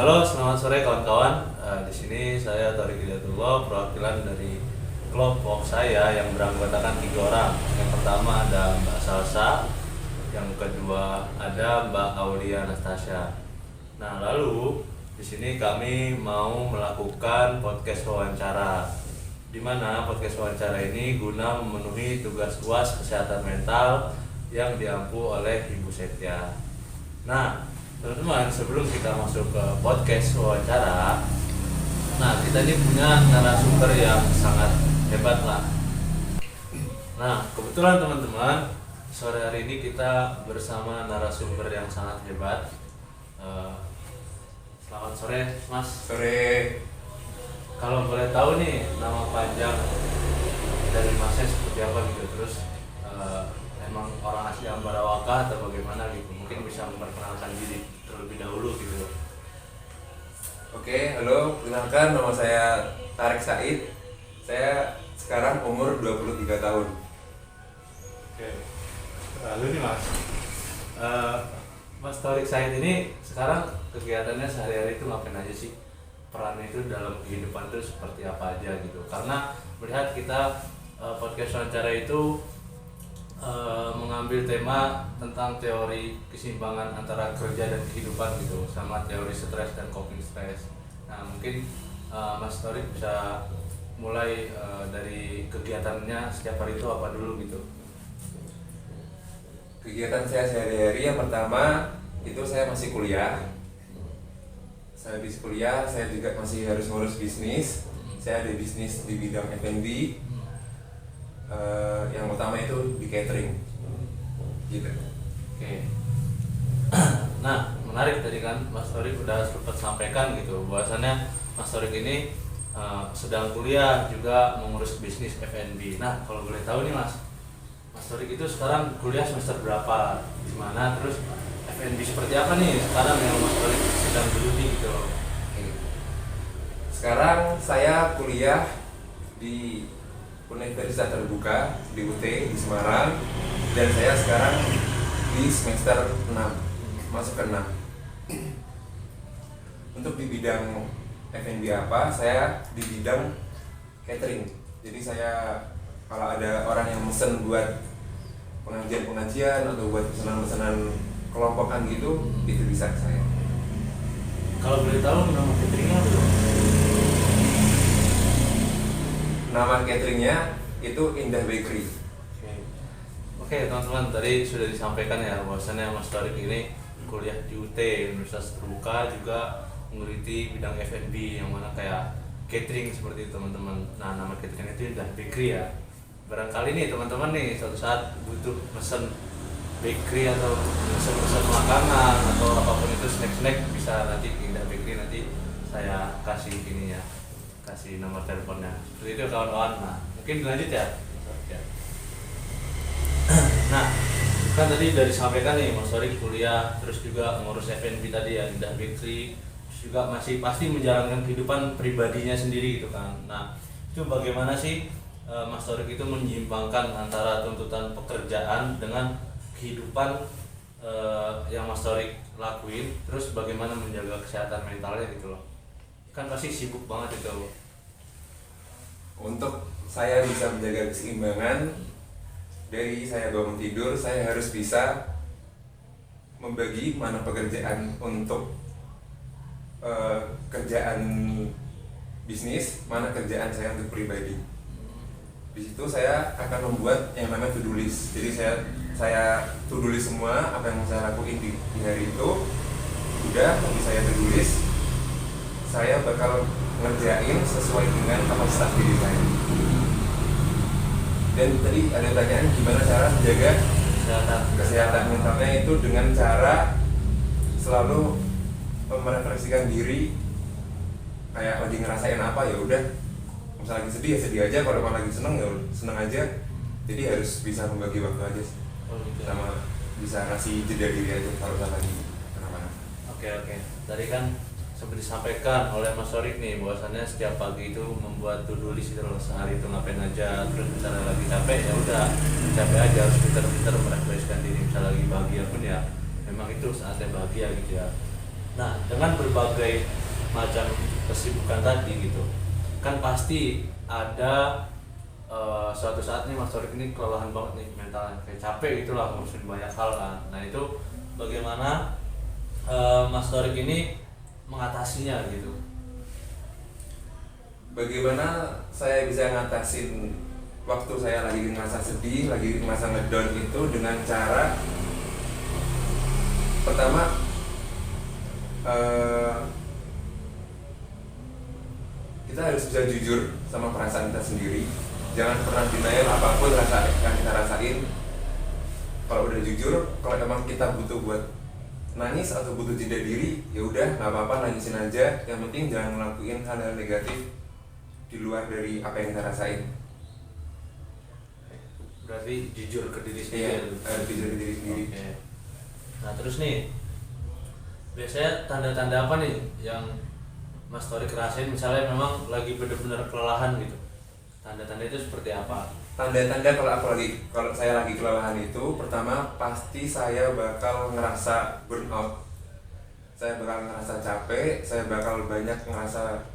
Halo, selamat sore kawan-kawan. Di sini saya Tariq Hidayatullah, perwakilan dari kelompok saya yang beranggotakan 3 orang. Yang pertama ada Mbak Salsa, yang kedua ada Mbak Aulia Anastasia. Nah, lalu di sini kami mau melakukan podcast wawancara, di mana podcast wawancara ini guna memenuhi tugas UAS kesehatan mental yang diampu oleh Ibu Setia. Nah, teman-teman, sebelum kita masuk ke podcast wawancara, nah kita ini punya narasumber yang sangat hebat lah. Nah, kebetulan teman-teman, sore hari ini kita bersama narasumber yang sangat hebat. Selamat sore, Mas. Sore. Kalau boleh tahu nih, nama panjang dari Masnya seperti apa gitu, terus emang orang asli Ambarawaka atau bagaimana gitu, mungkin bisa memperkenalkan diri terlebih dahulu gitu. Oke, halo, kenalkan nama saya Tariq Said. Saya sekarang umur 23 tahun. Oke, lalu nih Mas, Mas Tariq Said ini sekarang kegiatannya sehari-hari itu ngapain aja sih? Perannya itu dalam kehidupan itu seperti apa aja gitu? Karena melihat kita podcast wawancara itu mengambil tema tentang teori keseimbangan antara kerja dan kehidupan gitu, sama teori stres dan coping stres. Nah, mungkin Mas Tariq bisa mulai dari kegiatannya setiap hari itu apa dulu gitu. Kegiatan saya sehari-hari yang pertama itu saya masih kuliah. Saya habis kuliah, saya juga masih harus ngurus bisnis. Saya ada bisnis di bidang F&B. Yang utama itu di catering gitu. Oke. Nah, menarik tadi kan Mas Tariq udah sempat sampaikan gitu bahwasannya Mas Tariq ini sedang kuliah juga mengurus bisnis F&B. Nah, kalau boleh tahu nih Mas Tariq itu sekarang kuliah semester berapa, gimana, terus F&B seperti apa nih sekarang yang Mas Tariq sedang geluti gitu. Sekarang saya kuliah di Universitas Terbuka di UT di Semarang, dan saya sekarang di semester 6, masuk ke 6. Untuk di bidang F&B apa? Saya di bidang catering. Jadi saya kalau ada orang yang mesen buat pengajian-pengajian atau buat pesanan-pesanan kelompokan gitu, itu bisa saya. Kalau boleh tahu nama cateringnya apa tuh? Nama cateringnya itu Indah Bakery. Oke, teman-teman, tadi sudah disampaikan ya bahwasannya Mas Tariq ini kuliah di UT, Universitas Terbuka, juga menggeluti bidang F&B yang mana kayak catering seperti itu teman-teman. Nah, nama catering itu Indah Bakery ya. Barangkali nih teman-teman nih suatu saat butuh mesen bakery atau mesen makanan atau apapun itu, snack-snack, bisa nanti ke Indah Bakery, nanti saya kasih ini ya, kasih nomor teleponnya. Seperti itu kawan-kawan. Nah, mungkin dilanjut ya. Nah, kan tadi udah disampaikan nih Mas Tariq kuliah, terus juga ngurus F&B tadi ya, Indah Bakery, terus juga masih pasti menjalankan kehidupan pribadinya sendiri gitu kan. Nah, itu bagaimana sih Mas Tariq itu menyimpangkan antara tuntutan pekerjaan dengan kehidupan yang Mas Tariq lakuin, terus bagaimana menjaga kesehatan mentalnya gitu loh. Kan pasti sibuk banget itu. Untuk saya bisa menjaga keseimbangan, dari saya bangun tidur, saya harus bisa membagi mana pekerjaan untuk kerjaan bisnis, mana kerjaan saya untuk pribadi. Di situ saya akan membuat yang namanya to-do list. Jadi saya to-do list semua apa yang saya lakuin di hari itu. Udah, habis saya to-do list, saya bakal ngerjain sesuai dengan kapasitas diri saya. Dan tadi ada pertanyaan gimana cara menjaga kesehatan mentalnya, itu dengan cara selalu merefleksikan diri. Kayak lagi ngerasain apa, ya udah, misalnya lagi sedih ya sedih aja, kalau lagi seneng ya seneng aja. Jadi harus bisa membagi waktu aja sama bisa kasih jeda diri aja kalau lagi kenapa-napa. Oke. Tadi kan seperti disampaikan oleh Mas Tariq nih bahwasannya setiap pagi itu membuat to-do list itu sehari itu ngapain aja, terus misalnya lagi capek ya udah capek aja, harus pintar-pintar merefleksikan diri. Misalnya lagi bahagia pun ya memang itu saatnya bahagia gitu ya. Nah, dengan berbagai macam kesibukan tadi gitu, kan pasti ada suatu saat nih Mas Torik ini kelelahan banget nih mentalnya, kayak capek gitulah ngurusin banyak hal kan. Nah itu bagaimana Mas Torik ini mengatasinya gitu? Bagaimana saya bisa ngatasin waktu saya lagi ngerasa sedih, lagi ngerasa ngedown itu dengan cara pertama kita harus bisa jujur sama perasaan kita sendiri. Jangan pernah denial apapun rasa yang kita rasain. Kalau udah jujur, kalau emang kita butuh buat nangis atau butuh jeda diri, ya udah nggak apa-apa, nangisin aja. Yang penting jangan ngelakuin hal-hal negatif di luar dari apa yang kita rasain. Berarti jujur ke diri Iya, sendiri. harus jujur ke diri sendiri. Oke. Nah terus nih, biasanya tanda-tanda apa nih yang Mas Torik rasain misalnya memang lagi benar-benar kelelahan gitu? Tanda-tanda itu seperti apa? Tanda-tanda kalau saya lagi kelelahan itu, pertama pasti saya bakal ngerasa burnout. Saya bakal ngerasa capek, saya bakal banyak ngerasa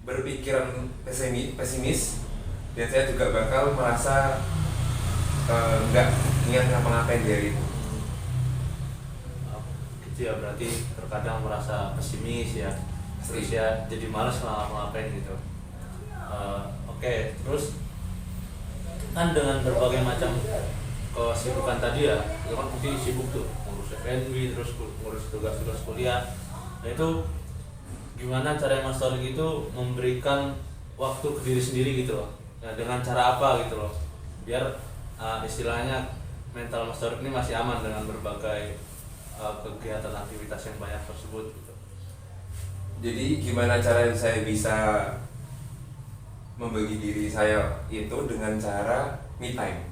berpikiran pesimis, dan saya juga bakal merasa nggak ingat ngapa-ngapain dari itu. Gitu ya, berarti terkadang merasa pesimis ya, terus ya jadi malas ngapa-ngapain gitu. Oke, terus kan dengan berbagai macam kesibukan tadi ya, itu kan pasti sibuk tuh ngurus FNB, terus ngurus tugas-tugas kuliah. Nah itu gimana cara Mas Torik itu memberikan waktu ke diri sendiri gitu loh? Nah, dengan cara apa gitu loh? Biar istilahnya mental Mas Torik ini masih aman dengan berbagai kegiatan aktivitas yang banyak tersebut gitu. Jadi gimana cara saya bisa membagi diri saya itu dengan cara me time.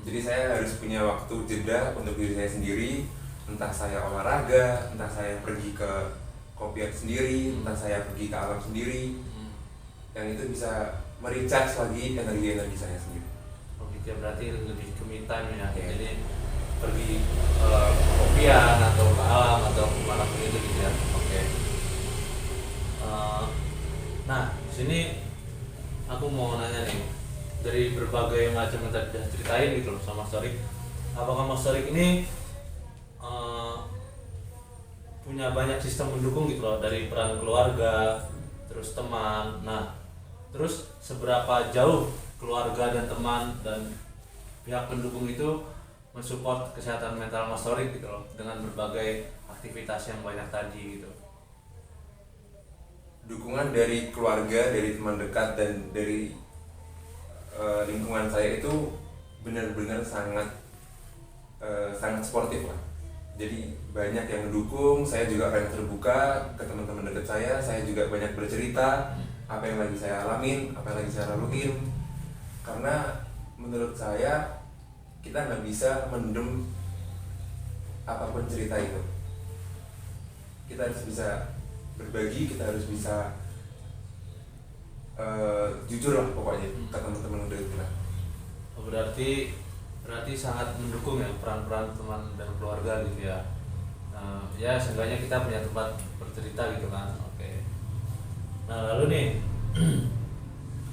Jadi saya harus punya waktu jeda untuk diri saya sendiri, entah saya olahraga, entah saya pergi ke kopian sendiri, entah saya pergi ke alam sendiri, yang itu bisa merecharge lagi energi saya sendiri. Oh gitu ya, berarti lebih ke me time ya. Yeah. Jadi pergi kopian atau ke alam atau kemana pun itu gitu ya. Oke. Nah di sini aku mau nanya nih, dari berbagai macam yang tadi udah ceritain gitu loh sama Mas Torik, apakah Mas Torik ini punya banyak sistem pendukung gitu loh, dari peran keluarga, terus teman. Nah, terus seberapa jauh keluarga dan teman dan pihak pendukung itu mensupport kesehatan mental Mas Torik gitu loh, dengan berbagai aktivitas yang banyak tadi gitu? Dukungan dari keluarga, dari teman dekat, dan dari lingkungan saya itu benar-benar sangat sportif lah. Jadi banyak yang mendukung, saya juga akan terbuka ke teman-teman dekat saya juga banyak bercerita apa yang lagi saya alamin, apa yang lagi saya laluin. Karena menurut saya kita nggak bisa mendem apapun cerita itu. Kita harus bisa berbagi, kita harus bisa jujur lah pokoknya ke teman-teman dekat kita. Berarti sangat mendukung ya peran-peran teman dan keluarga gitu ya. Ya seenggaknya kita punya tempat bercerita gitu kan. Oke. Nah lalu nih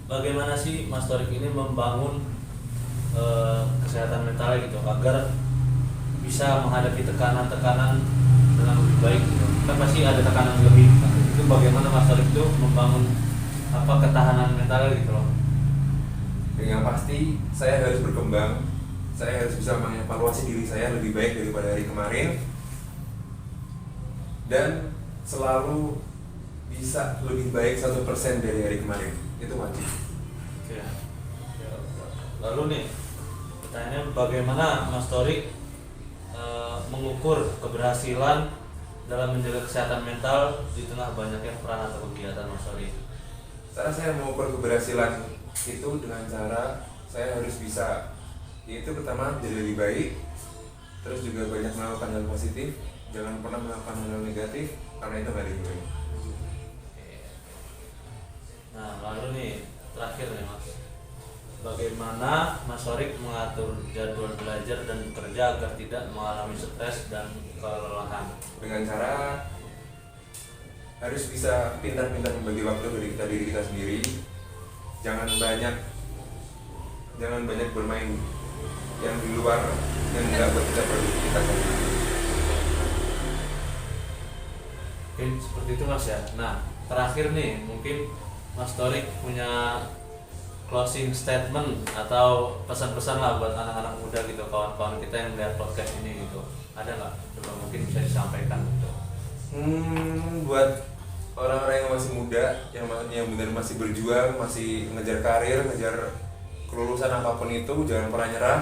bagaimana sih Mas Torik ini membangun kesehatan mentalnya gitu agar bisa menghadapi tekanan-tekanan dengan lebih baik gitu? Kan pasti ada tekanan lebih. Itu bagaimana Mas Torik itu membangun ketahanan mentalnya gitu loh? Yang pasti saya harus berkembang, saya harus bisa mengevaluasi diri saya lebih baik daripada hari kemarin, dan selalu bisa lebih baik 1% dari hari kemarin. Itu wajib. Oke. Lalu nih pertanyaannya, bagaimana Mas Torik mengukur keberhasilan dalam menjaga kesehatan mental di tengah banyaknya peran atau kegiatan Mas Torik? Cara saya mengukur keberhasilan itu dengan cara saya harus bisa, yaitu pertama jadi lebih baik, terus juga banyak melakukan hal positif, jangan pernah melakukan hal negatif, karena itu nggak ada gunanya. Nah lalu nih terakhir nih Mas, bagaimana bagaimana Mas Sorik mengatur jadwal belajar dan bekerja agar tidak mengalami stres dan kelelahan? Dengan cara harus bisa pintar-pintar membagi waktu dari diri kita sendiri. Jangan banyak bermain yang di luar yang nggak buat kita produktivitas. Mungkin seperti itu Mas ya. Nah, terakhir nih, mungkin Mas Torik punya closing statement atau pesan-pesan lah buat anak-anak muda gitu, kawan-kawan kita yang melihat podcast ini gitu. Ada nggak? Coba mungkin bisa disampaikan gitu. Buat orang-orang yang masih muda, yang benar masih berjuang, masih ngejar karir, ngejar kelulusan apapun itu, jangan pernah nyerah.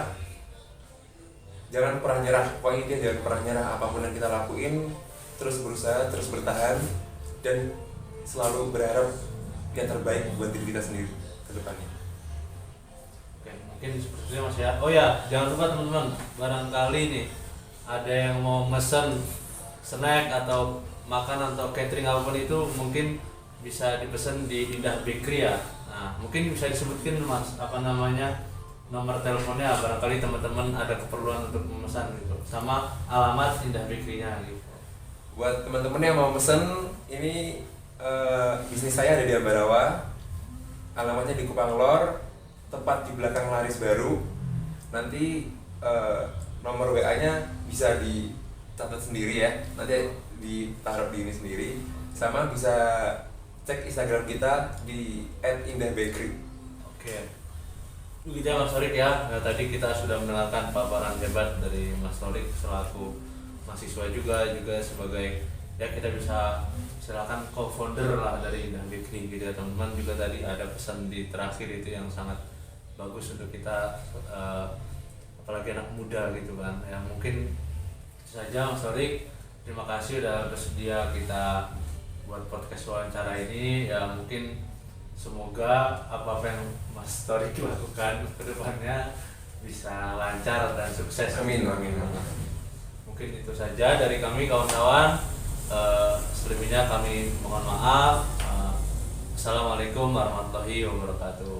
Pokoknya dia jangan pernah nyerah apapun yang kita lakuin, terus berusaha, terus bertahan, dan selalu berharap yang terbaik buat diri kita sendiri ke depannya. Oke, mungkin seperti itu Mas ya. Oh ya, jangan lupa teman-teman, barangkali nih ada yang mau mesen snack atau makan atau catering apapun itu, mungkin bisa dipesan di Indah Bakery ya. Nah, mungkin bisa disebutkan Mas apa namanya, nomor teleponnya, barangkali teman-teman ada keperluan untuk memesan gitu, sama alamat Indah Bakery-nya gitu. Buat teman-teman yang mau pesen, ini bisnis saya ada di Ambarawa, alamatnya di Kupang Lor, tepat di belakang Laris Baru. Nanti nomor WA-nya bisa dicatat sendiri ya, nanti ditaruh di ini sendiri, sama bisa cek Instagram kita di @indahbakery. Oke. Begitu ya Mas Torik ya. Nah, tadi kita sudah mendengarkan paparan hebat dari Mas Torik selaku mahasiswa juga sebagai ya, kita bisa silakan co-founder lah dari Indah Bakery gitu ya teman-teman. Juga tadi ada pesan di terakhir itu yang sangat bagus untuk kita, apalagi anak muda gitu kan ya. Mungkin itu saja Mas Torik, terima kasih udah bersedia kita buat podcast wawancara ini ya. Mungkin semoga apa yang Mas Torik lakukan ke depannya bisa lancar dan sukses. Amin. Mungkin itu saja dari kami kawan-kawan. Selebihnya kami mohon maaf. Assalamualaikum warahmatullahi wabarakatuh.